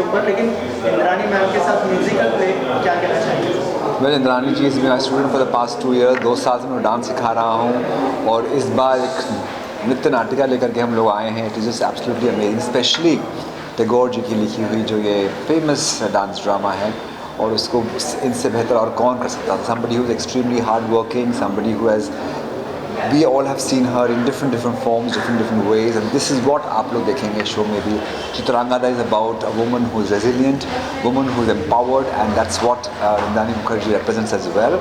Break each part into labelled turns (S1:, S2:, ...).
S1: ऊपर, लेकिन इंद्रानी मैम के साथ म्यूजिकल प्ले क्या कहना चाहिए?
S2: मैं Indrani ji is my student for the past 2 year, 2 साल से मैं डांस सिखा रहा हूँ और इस बार एक नृत्य नाटिका लेकर के हम लोग आए हैं. It is just absolutely amazing, specially Tagore ji की लिखी हुई जो ये फेमस डांस ड्रामा है, और उसको इनसे बेहतर और कौन कर सकता था. somebody who is extremely hard working, somebody who has, we all have seen her in different forms, different ways, and this is what आप लोग देखेंगे शो में भी. Chitrangada is about a woman who is resilient, woman who is empowered, and that's what Indranee Mukherjee represents as well.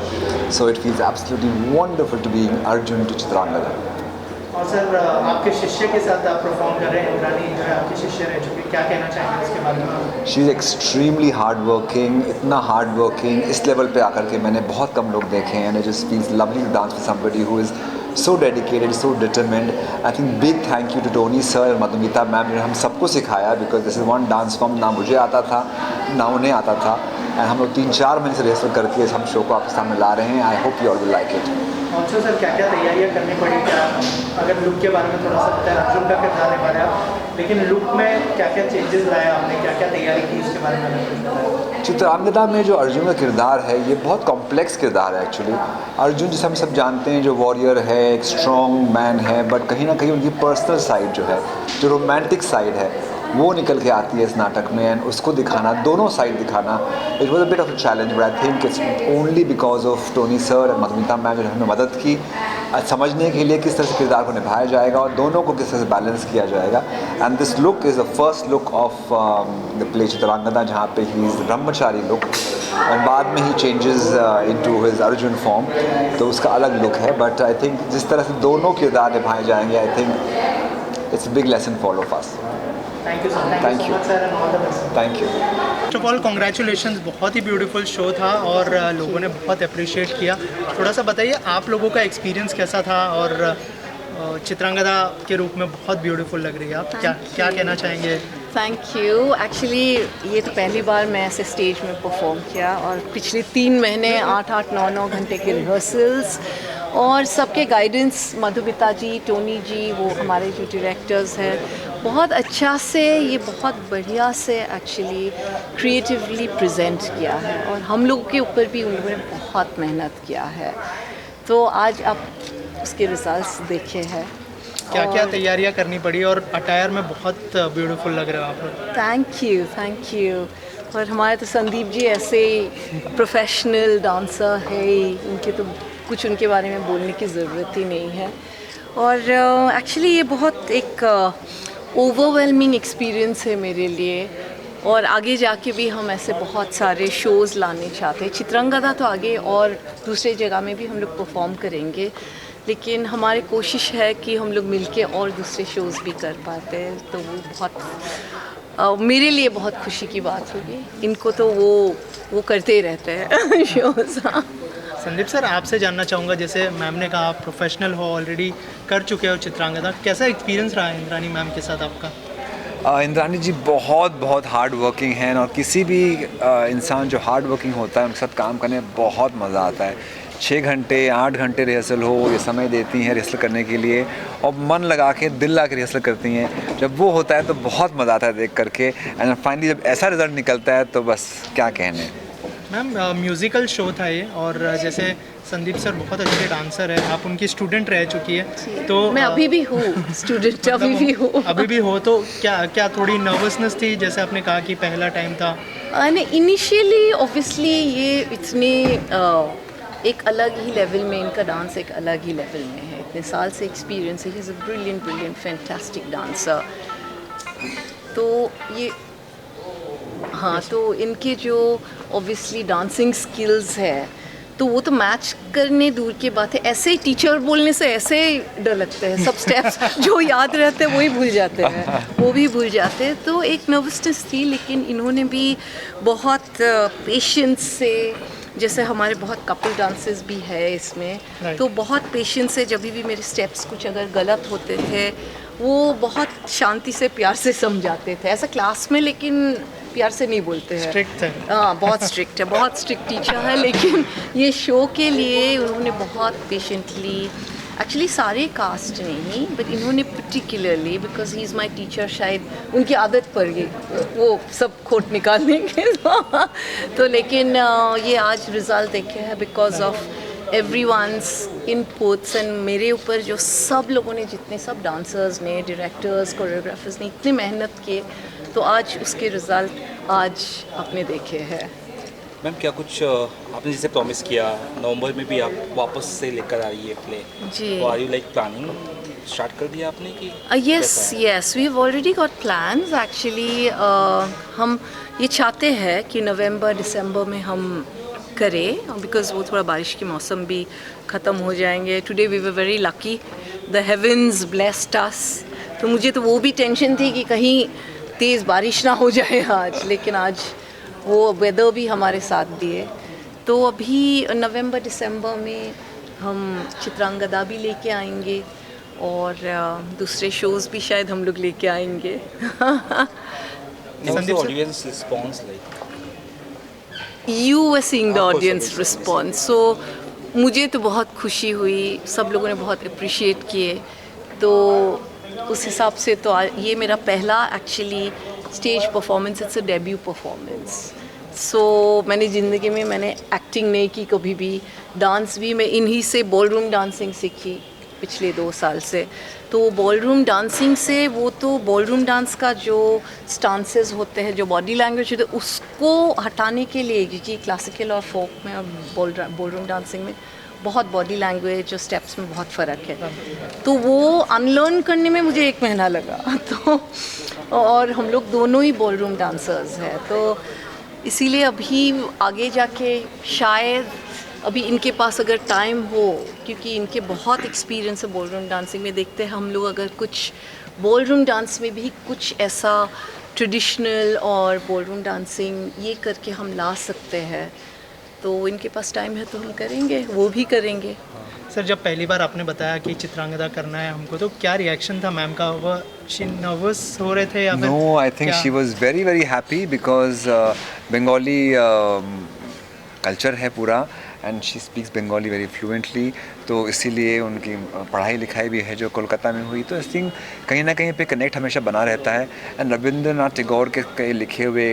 S2: So it feels absolutely wonderful to be Arjun to Chitrangada.
S1: और sir आपके शिष्य के साथ आप perform कर रहे हैं, इंद्रानी जो है आपके शिष्य रह चुकी, क्या कहना चाहेंगे उसके बारे में?
S2: She is extremely hard working, इतना हार्ड वर्किंग इस लेवल पे आकर के मैंने बहुत कम लोग देखे हैं. And it just feels lovely to dance with somebody who is so dedicated, so determined. I think big thank you to Tony sir और मधुमिता मैम ने हम सबको सिखाया, because this is one dance form ना मुझे आता था ना उन्हें आता था, and हम लोग 3-4 महीने से रिहर्सल करके हम शो को आपके सामने ला रहे हैं. I hope you all will like it.
S1: अच्छा सर, क्या क्या तैयारियां करनी पड़ी? क्या अगर लुक के बारे में थोड़ा सा बताएं, अर्जुन का किरदार निभा रहे आप, लेकिन लुक में क्या क्या चेंजेस लाए आपने, क्या क्या तैयारी की, उसके बारे में कुछ बताएं.
S2: चित्रांगदा में जो अर्जुन का किरदार है ये बहुत कॉम्प्लेक्स किरदार है एक्चुअली. अर्जुन जिसे हम सब जानते हैं जो वॉरियर है, एक स्ट्रॉन्ग मैन है, बट कहीं ना कहीं उनकी पर्सनल साइड जो है, जो रोमांटिक साइड है, वो निकल के आती है इस नाटक में. एंड उसको दिखाना, दोनों साइड दिखाना, it was a bit of a challenge, but I think it's only because of Tony sir और मधुमिता मैम जो हमें मदद की समझने के लिए किस तरह से किरदार को निभाया जाएगा और दोनों को किस तरह से बैलेंस किया जाएगा. And this look is the first look of the play Chitrangada, जहाँ पे ही इज़ ब्रह्मचारी लुक, और बाद में he changes into his Arjun form, तो उसका अलग लुक है. बट आई थिंक जिस तरह से दोनों किरदार निभाए जाएंगे, I think it's a big lesson for all of us.
S1: Thank you sir. Thank you sir and all the best.
S2: Thank you.
S1: First of all congratulations, बहुत ही ब्यूटीफुल शो था और लोगों ने बहुत अप्रिशिएट किया. थोड़ा सा बताइए आप लोगों का एक्सपीरियंस कैसा था, और चित्रांगदा के रूप में बहुत ब्यूटीफुल लग रही है आप, क्या कहना चाहेंगे?
S3: Thank you. एक्चुअली ये तो पहली बार मैं ऐसे स्टेज में परफॉर्म किया, और पिछले 3 महीने 8-8, 9-9 घंटे के रिहर्सल्स और सबके गाइडेंस, मधुमिता जी, टोनी जी, वो हमारे जो डायरेक्टर्स हैं, बहुत अच्छा से, ये बहुत बढ़िया से एक्चुअली क्रिएटिवली प्रेजेंट किया है, और हम लोगों के ऊपर भी उन्होंने बहुत मेहनत किया है. तो आज आप उसके रिजल्ट्स देखे हैं.
S1: क्या क्या तैयारियां करनी पड़ी, और अटायर में बहुत ब्यूटीफुल लग रहे हो आप लोग.
S3: Thank you. और हमारे तो संदीप जी ऐसे प्रोफेशनल डांसर है, उनके तो कुछ उनके बारे में बोलने की ज़रूरत ही नहीं है. और एक्चुअली ये बहुत एक ओवरवेलमिंग एक्सपीरियंस है मेरे लिए, और आगे जाके भी हम ऐसे बहुत सारे शोज़ लाने चाहते हैं. चित्रांगदा तो आगे और दूसरे जगह में भी हम लोग परफॉर्म करेंगे, लेकिन हमारी कोशिश है कि हम लोग मिलके और दूसरे शोज़ भी कर पाते हैं. तो वो बहुत मेरे लिए बहुत खुशी की बात होगी. इनको तो वो करते ही रहते हैं शोज़.
S1: संदीप सर, आपसे जानना चाहूँगा, जैसे मैम ने कहा आप प्रोफेशनल हो, ऑलरेडी कर चुके हो चित्रांगदा, कैसा एक्सपीरियंस रहा है इंद्रानी मैम के साथ आपका?
S2: इंद्रानी जी बहुत हार्ड वर्किंग हैं, और किसी भी इंसान जो हार्ड वर्किंग होता है उनके साथ काम करने में बहुत मज़ा आता है. 6 घंटे 8 घंटे रिहर्सल हो, ये समय देती हैं रिहर्सल करने के लिए, और मन लगा के, दिल लगा के रिहर्सल करती हैं. जब वो होता है तो बहुत मज़ा आता है देख करके, एंड फाइनली जब ऐसा रिज़ल्ट निकलता है तो बस क्या कहने.
S1: मैम म्यूज़िकल शो था ये, और जैसे संदीप सर बहुत अच्छे डांसर है, आप उनकी स्टूडेंट रह चुकी है, तो
S3: मैं अभी भी हूँ स्टूडेंट, अभी भी हूँ.
S1: तो क्या थोड़ी नर्वसनेस थी, जैसे आपने कहा कि पहला टाइम था?
S3: नहीं, इनिशियली ऑब्वियसली ये इतने एक अलग ही लेवल में, इनका डांस एक अलग ही लेवल में है, इतने साल से एक्सपीरियंस है. He is a brilliant fantastic dancer. तो ये हाँ, तो इनके जो ऑब्वियसली डांसिंग स्किल्स है, तो वो तो मैच करने दूर की बात है. ऐसे ही टीचर बोलने से ऐसे ही डर लगता है, सब स्टेप्स जो याद रहते हैं वही भूल जाते हैं, वो भी भूल जाते हैं. तो एक नर्वसनेस थी, लेकिन इन्होंने भी बहुत पेशेंस से, जैसे हमारे बहुत कपल डांसेस भी है इसमें, तो बहुत पेशेंस से, जब भी मेरे स्टेप्स कुछ अगर गलत होते थे, वो बहुत शांति से, प्यार से समझाते थे. ऐसा क्लास में लेकिन प्यार से नहीं बोलते हैं.
S1: स्ट्रिक्ट है.
S3: हाँ, बहुत स्ट्रिक्ट है, टीचर है, लेकिन ये शो के लिए उन्होंने बहुत पेशेंटली एक्चुअली सारे कास्ट नहीं, बट इन्होंने particularly because he is my teacher, शायद उनकी आदत पड़ गई वो सब खोट निकालने के तो लेकिन ये आज रिज़ल्ट देखे हैं because of everyone's inputs and मेरे ऊपर जो सब लोगों ने, जितने सब डांसर्स ने, डायरेक्टर्स, कोरियोग्राफर्स ने इतनी मेहनत किए, तो आज उसके रिज़ल्ट आज आपने देखे हैं।
S4: मैम क्या कुछ आपने जैसे प्रॉमिस किया नवंबर में भी आप वापस से लेकर आ रही है प्ले,
S3: जी।
S4: तो are you like planning start कर दिया आपने कि
S3: yes, we have already got plans actually. हम ये चाहते हैं कि नवंबर दिसंबर में हम करें, बिकॉज वो थोड़ा बारिश के मौसम भी ख़त्म हो जाएंगे. Today we were very lucky, the heavens blessed us. तो मुझे तो वो भी टेंशन थी कि कहीं तेज़ बारिश ना हो जाए आज, लेकिन आज वो वेदर भी हमारे साथ दिए. तो अभी नवंबर दिसंबर में हम चित्रांगदा भी लेके आएंगे और दूसरे शोज़ भी शायद हम लोग लेके आएंगे.
S1: Sandeep sir?
S4: Audience response like
S3: You were seeing the
S4: Of course,
S3: audience
S4: obviously,
S3: response. So मुझे तो बहुत खुशी हुई, सब लोगों ने बहुत अप्रिशिएट किए. तो उस हिसाब से तो ये मेरा पहला actually stage performance, it's a debut performance. So मैंने ज़िंदगी में मैंने एक्टिंग नहीं की कभी भी, डांस भी मैं इन्हीं से बॉलरूम डांसिंग सीखी पिछले 2 साल से. तो बॉलरूम डांसिंग से वो तो बॉलरूम डांस का जो स्टांसेस होते हैं, जो बॉडी लैंग्वेज होते हैं, उसको हटाने के लिए, क्योंकि क्लासिकल और फोक में और बॉलरूम डांसिंग में बहुत बॉडी लैंग्वेज और स्टेप्स में बहुत फ़र्क है. तो वो अनलर्न करने में मुझे 1 महीना लगा. तो और हम लोग दोनों ही बॉलरूम डांसर्स हैं, तो इसीलिए अभी आगे जाके शायद अभी इनके पास अगर टाइम हो, क्योंकि इनके बहुत एक्सपीरियंस है बॉलरूम डांसिंग में, देखते हैं हम लोग अगर कुछ बॉलरूम डांस में भी कुछ ऐसा ट्रेडिशनल और बॉलरूम डांसिंग ये करके हम ला सकते हैं. तो इनके पास टाइम है तो हम करेंगे, वो भी करेंगे.
S1: सर, जब पहली बार आपने बताया कि चित्रांगदा करना है हमको, तो क्या रिएक्शन था मैम का? वो नर्वस हो रहे थे या फिर?
S2: No, I think she was very very happy because Bengali culture है पूरा and she speaks Bengali very fluently. तो इसीलिए उनकी पढ़ाई लिखाई भी है जो कोलकाता में हुई, तो आई थिंक कहीं ना कहीं पे कनेक्ट हमेशा बना रहता है. एंड रविंद्रनाथ टैगोर के लिखे हुए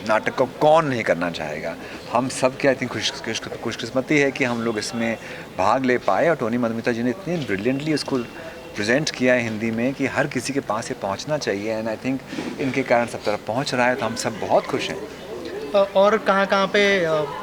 S2: नाटक को कौन नहीं करना चाहेगा. हम सब की आई थिंक खुशकिस्मती है कि हम लोग इसमें भाग ले पाए, और टोनी मधुमिता जी ने इतनी ब्रिलियंटली उसको प्रेजेंट किया है हिंदी में कि हर किसी के पास ये पहुंचना चाहिए. एंड आई थिंक इनके कारण सब तरफ पहुंच रहा है, तो हम सब बहुत खुश हैं.
S1: और कहाँ पे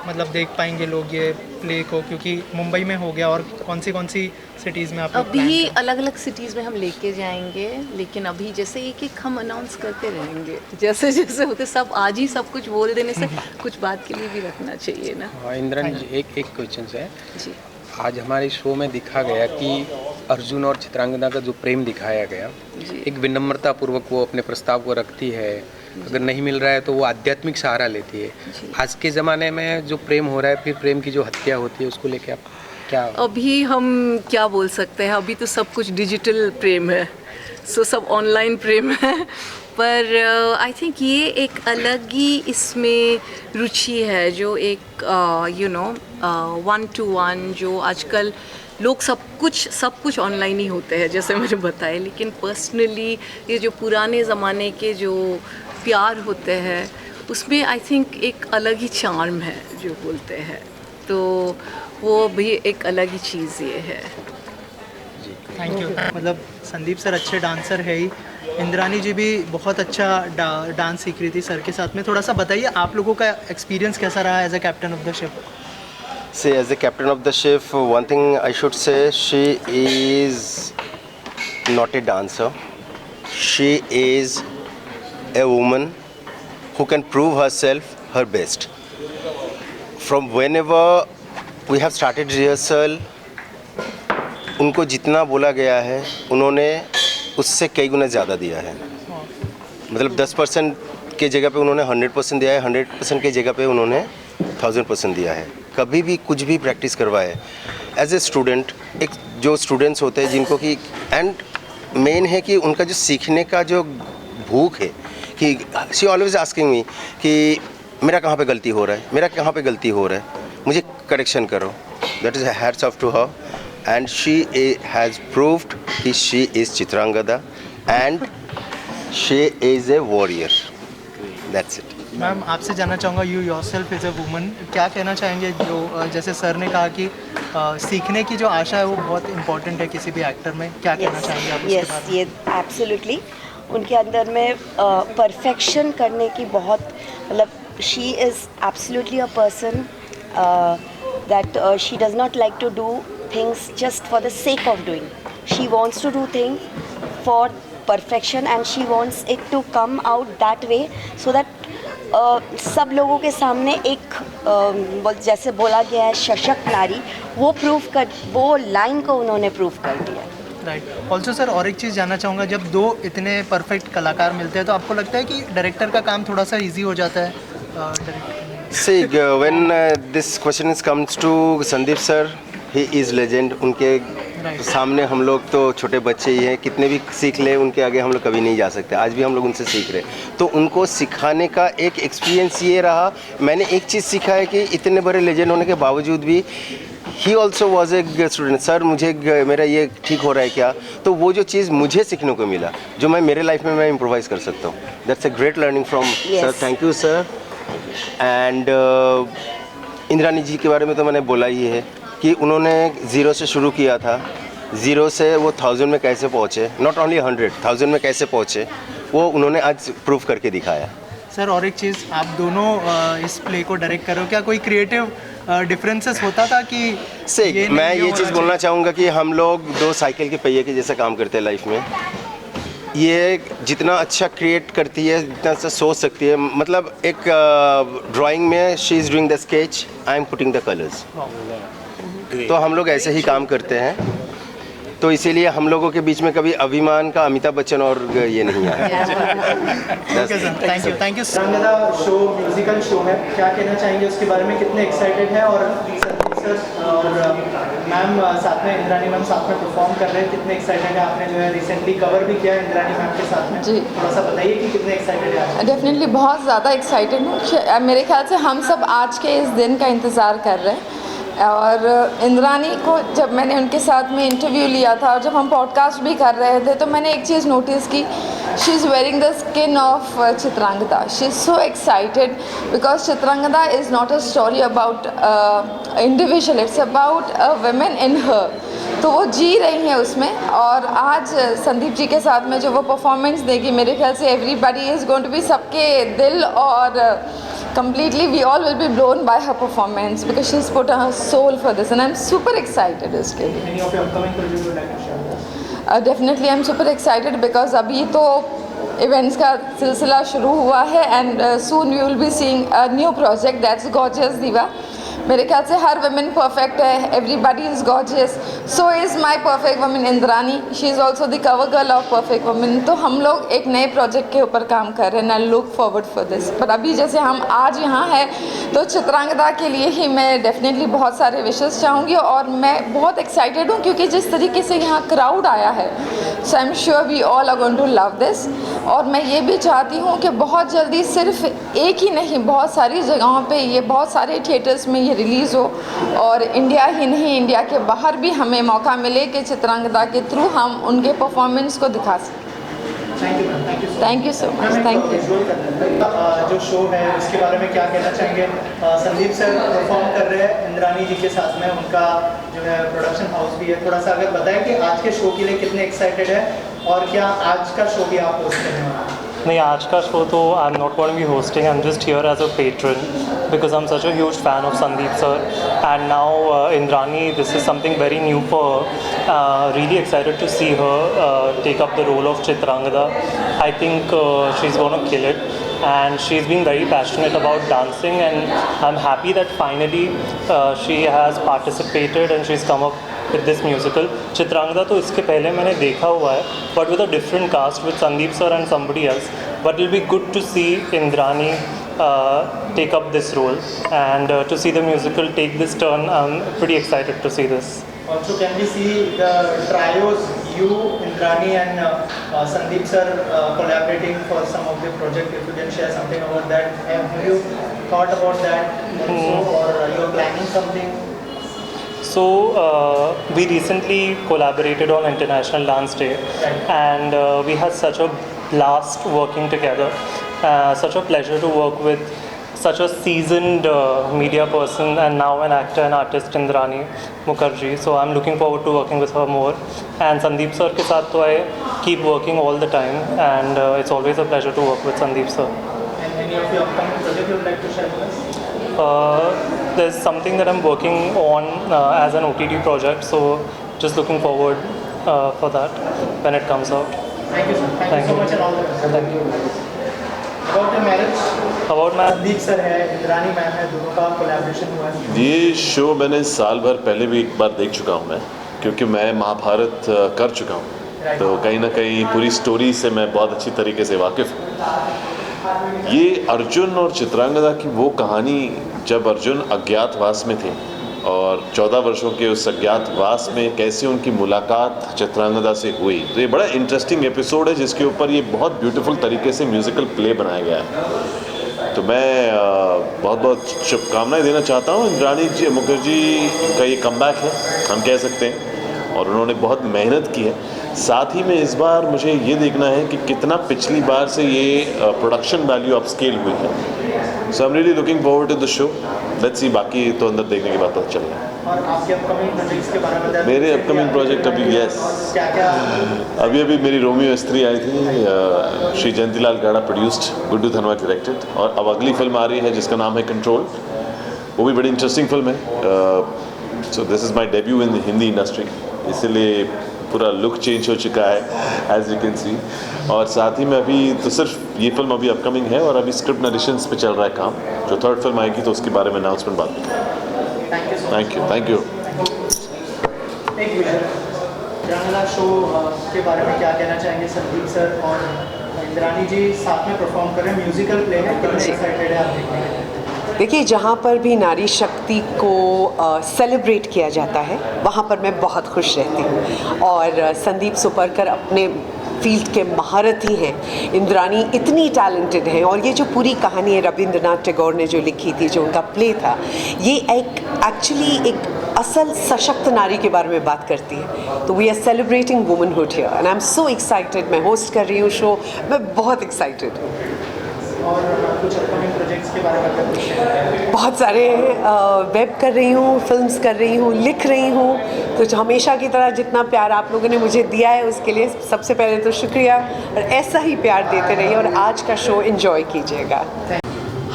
S1: मतलब देख पाएंगे लोग ये प्ले को, क्योंकि मुंबई में हो गया, और कौन सी सिटीज़ में आप लोग plan
S3: अभी
S1: कर रहे हैं?
S3: अलग अलग सिटीज़ में हम लेके जाएंगे, लेकिन अभी जैसे एक हम अनाउंस करते रहेंगे, जैसे जैसे होते. सब आज ही सब कुछ बोल देने से कुछ बात के लिए भी रखना चाहिए ना.
S5: हाँ इंद्रन जी, एक क्वेश्चन है.
S3: जी.
S5: आज हमारे शो में दिखा गया कि अर्जुन और चित्रांगदा का जो प्रेम दिखाया गया,
S3: जी.
S5: एक विनम्रता पूर्वक वो अपने प्रस्ताव को रखती है. अगर नहीं मिल रहा है तो वो आध्यात्मिक सहारा लेती है. आज के ज़माने में जो प्रेम हो रहा है, फिर प्रेम की जो हत्या होती है, उसको लेके आप क्या?
S3: अभी हम क्या बोल सकते हैं, अभी तो सब कुछ डिजिटल प्रेम है, सो सब ऑनलाइन प्रेम है. पर आई थिंक ये एक अलग ही इसमें रुचि है, जो एक यू नो 1-to-1 जो आजकल लोग सब कुछ ऑनलाइन ही होते हैं जैसे मैंने बताया. लेकिन पर्सनली ये जो पुराने ज़माने के जो प्यार होते हैं, उसमें आई थिंक एक अलग ही चार्म है जो बोलते हैं. तो वो भी एक अलग ही चीज़ ये है.
S1: Thank you. मतलब संदीप सर अच्छे डांसर है ही, इंद्रानी जी भी बहुत अच्छा डांस सीख रही थी सर के साथ में. थोड़ा सा बताइए आप लोगों का एक्सपीरियंस कैसा रहा as a captain of the ship?
S6: See, as the captain of the ship, one thing I should say, she is not a dancer. She is a woman who can prove herself her best. From whenever we have started rehearsal, उनको जितना बोला गया है, उन्होंने उससे कई गुना ज़्यादा दिया है. मतलब 10% के जगह पे उन्होंने 100% दिया है, 100% के जगह पे उन्होंने 1000% दिया है. कभी भी कुछ भी प्रैक्टिस करवाए एज ए स्टूडेंट. एक जो स्टूडेंट्स होते हैं जिनको कि एंड मेन है कि उनका जो सीखने का जो भूख है, कि शी ऑलवेज आस्किंग मी कि मेरा कहाँ पे गलती हो रहा है, मेरा कहाँ पे गलती हो रहा है, मुझे करेक्शन करो. That is hats off to her. and she has proved that she is Chitrangada and she is a warrior. That's it.
S1: Ma'am आपसे जानना चाहूँगा, you yourself is a woman, क्या कहना चाहेंगे जो जैसे सर ने कहा कि सीखने की जो आशा है वो बहुत इम्पोर्टेंट है किसी भी एक्टर में, क्या कहना चाहेंगे आप उसके
S7: यस,
S1: बारे में?
S7: ये एब्सोल्युटली उनके अंदर में परफेक्शन करने की बहुत, मतलब she is absolutely a person that she does not like to do things just for the sake of doing. She wants to do things for perfection and she wants it to come out that way so that सब लोगों के सामने एक जैसे बोला गया है सशक्त नारी, वो लाइन को उन्होंने प्रूव कर दिया.
S1: राइट. ऑल्सो सर और एक चीज़ जानना चाहूँगा, जब दो इतने परफेक्ट कलाकार मिलते हैं तो आपको लगता है कि डायरेक्टर का काम थोड़ा सा ईजी हो जाता है director?
S6: See, when this question comes to Sandeep sir, he is legend. उनके सामने हम लोग तो छोटे बच्चे ही हैं, कितने भी सीख ले उनके आगे हम लोग कभी नहीं जा सकते. आज भी हम लोग उनसे सीख रहे हैं, तो उनको सिखाने का एक एक्सपीरियंस ये रहा. मैंने एक चीज़ सीखा है कि इतने बड़े लेजेंड होने के बावजूद भी he also was a student. Sir मुझे मेरा ये ठीक हो रहा है क्या, तो वो जो चीज़ मुझे सीखने को मिला जो मैं मेरे लाइफ में मैं इम्प्रोवाइज़ कर सकता हूँ. That's a great learning from sir. Thank you sir. And Indrani ji के बारे में तो मैंने बोला ही है कि उन्होंने ज़ीरो से शुरू किया था, ज़ीरो से वो 1000 में कैसे पहुँचे, नॉट ओनली 100, 1000 में कैसे पहुँचे, वो उन्होंने आज प्रूव करके दिखाया.
S1: सर और एक चीज़, आप दोनों इस प्ले को डायरेक्ट कर रहे हो, क्या कोई क्रिएटिव डिफरेंसेस होता था कि
S6: मैं ये चीज़ बोलना चाहूँगा कि हम लोग दो साइकिल के पहिए के जैसा काम करते हैं लाइफ में. ये जितना अच्छा क्रिएट करती है, जितना अच्छा सोच सकती है, मतलब एक ड्राइंग में she is doing the sketch, I am putting the colours. तो हम लोग ऐसे ही काम करते हैं, तो इसीलिए हम लोगों के बीच में कभी अभिमान का अमिताभ बच्चन और ये नहीं आया.
S1: Okay sir, thank you. Chitrangada show musical show है, क्या कहना चाहेंगे उसके बारे में, कितने एक्साइटेड है? और सर और मैम साथ में, इंद्रानी मैम साथ में परफॉर्म कर रहे हैं, कितने एक्साइटेड है? आपने जो है रिसेंटली कवर भी किया है इंद्रानी मैम के साथ में
S8: जी.
S1: थोड़ा सा बताइए कि कितने एक्साइटेड है?
S8: डेफिनेटली बहुत ज़्यादा एक्साइटेड हूँ. मेरे ख्याल से हम सब आज के इस दिन का इंतज़ार कर रहे हैं. और इंद्रानी को जब मैंने उनके साथ में इंटरव्यू लिया था और जब हम पॉडकास्ट भी कर रहे थे, तो मैंने एक चीज़ नोटिस की, she is wearing the skin of Chitrangada. She is so excited because Chitrangada is not a story about individual, it's about a women in her. तो वो जी रही हैं उसमें. और आज संदीप जी के साथ में जो वो परफॉर्मेंस देगी, मेरे ख्याल से everybody is going to be, सबके दिल और completely we all will be blown by her performance because she's put her soul for this and I'm super excited इसके लिए.
S1: Any of your upcoming projects you would like to share?
S8: Definitely I'm super excited because अभी तो events का सिलसिला शुरू हुआ है and soon we will be seeing a new project that's Gorgeous Diva. मेरे ख्याल से हर वुमेन परफेक्ट है, everybody is gorgeous, so is my perfect women Indrani. She is also the cover girl of perfect women. तो हम लोग एक नए project के ऊपर काम कर रहे हैं. I look forward for this. पर अभी जैसे हम आज यहाँ हैं, तो चित्रांगदा के लिए ही मैं डेफिनेटली बहुत सारे विशेस चाहूँगी. और मैं बहुत एक्साइटेड हूँ क्योंकि जिस तरीके से यहाँ क्राउड आया है, so I am sure we all are going to love this. और मैं ये भी चाहती हूँ कि बहुत जल्दी सिर्फ एक ही नहीं, बहुत सारी जगहों पे ये, बहुत सारे थिएटर्स में ये रिलीज़ हो और इंडिया ही नहीं, इंडिया के बाहर भी हमें मौका मिले कि चित्रांगदा के थ्रू हम उनके परफॉर्मेंस को दिखा सकें. Thank you so much. Thank you.
S1: जो शो है उसके बारे में क्या कहना चाहेंगे? संदीप सर परफॉर्म कर रहे हैं इंद्रानी जी के साथ में, उनका जो है प्रोडक्शन हाउस भी है. थोड़ा सा अगर बताएं कि आज के शो के लिए कितने एक्साइटेड है और क्या आज का शो भी आप होस्ट करने वाले हैं?
S9: नहीं, आज का शो तो I am not going to be hosting. I am just here as a patron because I'm such a huge fan of Sandeep sir, and now Indrani, this is something very new for her. Really excited to see her take up the role of Chitrangada. I think she's going to kill it, and she's been very passionate about dancing, and I'm happy that finally she has participated and she's come up with this musical. Chitrangada तो इसके पहले मैंने देखा हुआ है, but with a different cast with Sandeep sir and somebody else. But it'll be good to see Indrani take up this role and to see the musical take this turn. I'm pretty excited to see this.
S1: Also, can we see the trios, you, Indrani and Sandeep sir collaborating for some of the project? If you can share something about that. Have you thought about that also, or you are planning something?
S9: So we recently collaborated on International Dance Day, and we had such a blast working together. Such a pleasure to work with such a seasoned media person and now an actor and artist, Indrani Mukherjee. So I'm looking forward to working with her more. And Sandeep sir ke saath to I keep working all the time, and it's always a pleasure to work with Sandeep sir.
S1: And any of your upcoming project you would like to share with us?
S9: There's something that I'm working on as an OTT project, so just looking forward for that when it comes out.
S1: Thank you, sir. Thank you so much and all the best.
S9: Thank you.
S1: About your marriage,
S9: About my
S1: Sandeep sir है, Indrani ma'am है, दोनों का collaboration हुआ है.
S10: ये show मैंने साल भर पहले भी एक बार देख चुका हूँ मैं, क्योंकि मैं महाभारत कर चुका हूँ, तो कहीं ना कहीं पूरी स्टोरी से मैं बहुत अच्छी तरीके से वाकिफ़ हूँ. ये अर्जुन और चित्रांगदा की वो कहानी जब अर्जुन अज्ञातवास में थे और 14 वर्षों के उस अज्ञातवास में कैसे उनकी मुलाकात चित्रांगदा से हुई, तो ये बड़ा इंटरेस्टिंग एपिसोड है जिसके ऊपर ये बहुत ब्यूटीफुल तरीके से म्यूज़िकल प्ले बनाया गया है. तो मैं बहुत बहुत शुभकामनाएं देना चाहता हूँ. इंद्रानी जी मुखर्जी का ये कमबैक है हम कह सकते हैं, और उन्होंने बहुत मेहनत की है. साथ ही में इस बार मुझे ये देखना है कि कितना पिछली बार से ये प्रोडक्शन वैल्यू अपस्केल हुई है. So I am really looking forward to the show. Let's see, बाकी तो अंदर देखने के बाद पता चलेगा.
S1: और आपके अपकमिंग प्रोजेक्ट्स के बारे में बताएं.
S10: मेरे अपकमिंग प्रोजेक्ट अभी
S1: क्या क्या
S10: अभी मेरी रोमियो स्त्री आई थी, श्री जयंतीलाल गाड़ा प्रोड्यूस्ड, गुड्डू धनवा डायरेक्टेड, और अब अगली फिल्म आ रही है जिसका नाम है कंट्रोल. वो भी बड़ी इंटरेस्टिंग फिल्म है. So this is my debut in the Hindi industry, इसीलिए पूरा लुक चेंज हो चुका है एज यू कैन सी. और साथ ही में अभी तो सिर्फ ये फिल्म अभी अपकमिंग है और अभी स्क्रिप्ट नरेशंस पे चल रहा है काम. जो थर्ड फिल्म आएगी तो उसके बारे में अनाउंसमेंट बाद में. Thank you.
S1: एक इंद्रानी शो के बारे में क्या कहना चाहेंगे संदीप सर और इंद्रानी जी साथ में परफॉर्म कर रहे हैं, म्यूजिकल प्ले है, कितने एक्साइटेड है आप देखने के लिए?
S11: देखिए, जहाँ पर भी नारी शक्ति को सेलिब्रेट किया जाता है वहाँ पर मैं बहुत खुश रहती हूँ. और संदीप सुपरकर अपने फील्ड के महारथी हैं, इंद्रानी इतनी टैलेंटेड हैं, और ये जो पूरी कहानी है रविंद्रनाथ टैगोर ने जो लिखी थी, जो उनका प्ले था, ये एक एक्चुअली एक असल सशक्त नारी के बारे में बात करती है. तो we are celebrating womanhood here and I am so excited. मैं होस्ट कर रही हूँ शो, मैं बहुत एक्साइटेड हूँ.
S1: और कुछ अपकमिंग प्रोजेक्ट्स के बारे में
S11: बहुत सारे वेब कर रही हूँ, फिल्म्स कर रही हूँ, लिख रही हूँ. तो हमेशा की तरह जितना प्यार आप लोगों ने मुझे दिया है उसके लिए सबसे पहले तो शुक्रिया, और ऐसा ही प्यार देते रहिए और आज का शो एंजॉय कीजिएगा.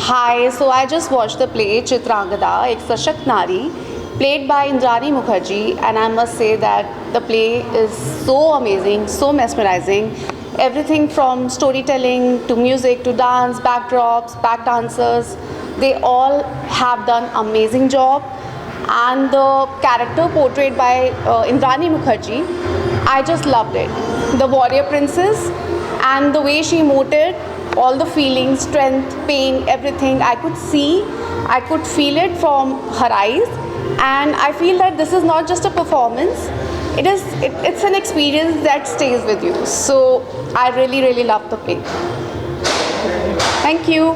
S12: Hi, so I just watched the play Chitrangada, एक सशक्त नारी, played by Indrani Mukherjee, and I must say that the play is so amazing, so mesmerizing. Everything from storytelling to music to dance, backdrops, back dancers, they all have done amazing job. And the character portrayed by Indrani Mukherjee, I just loved it. The warrior princess and the way she emoted, all the feelings, strength, pain, everything, I could see, I could feel it from her eyes. And I feel that this is not just a performance, it's an experience that stays with you. So I really love the play. Thank you.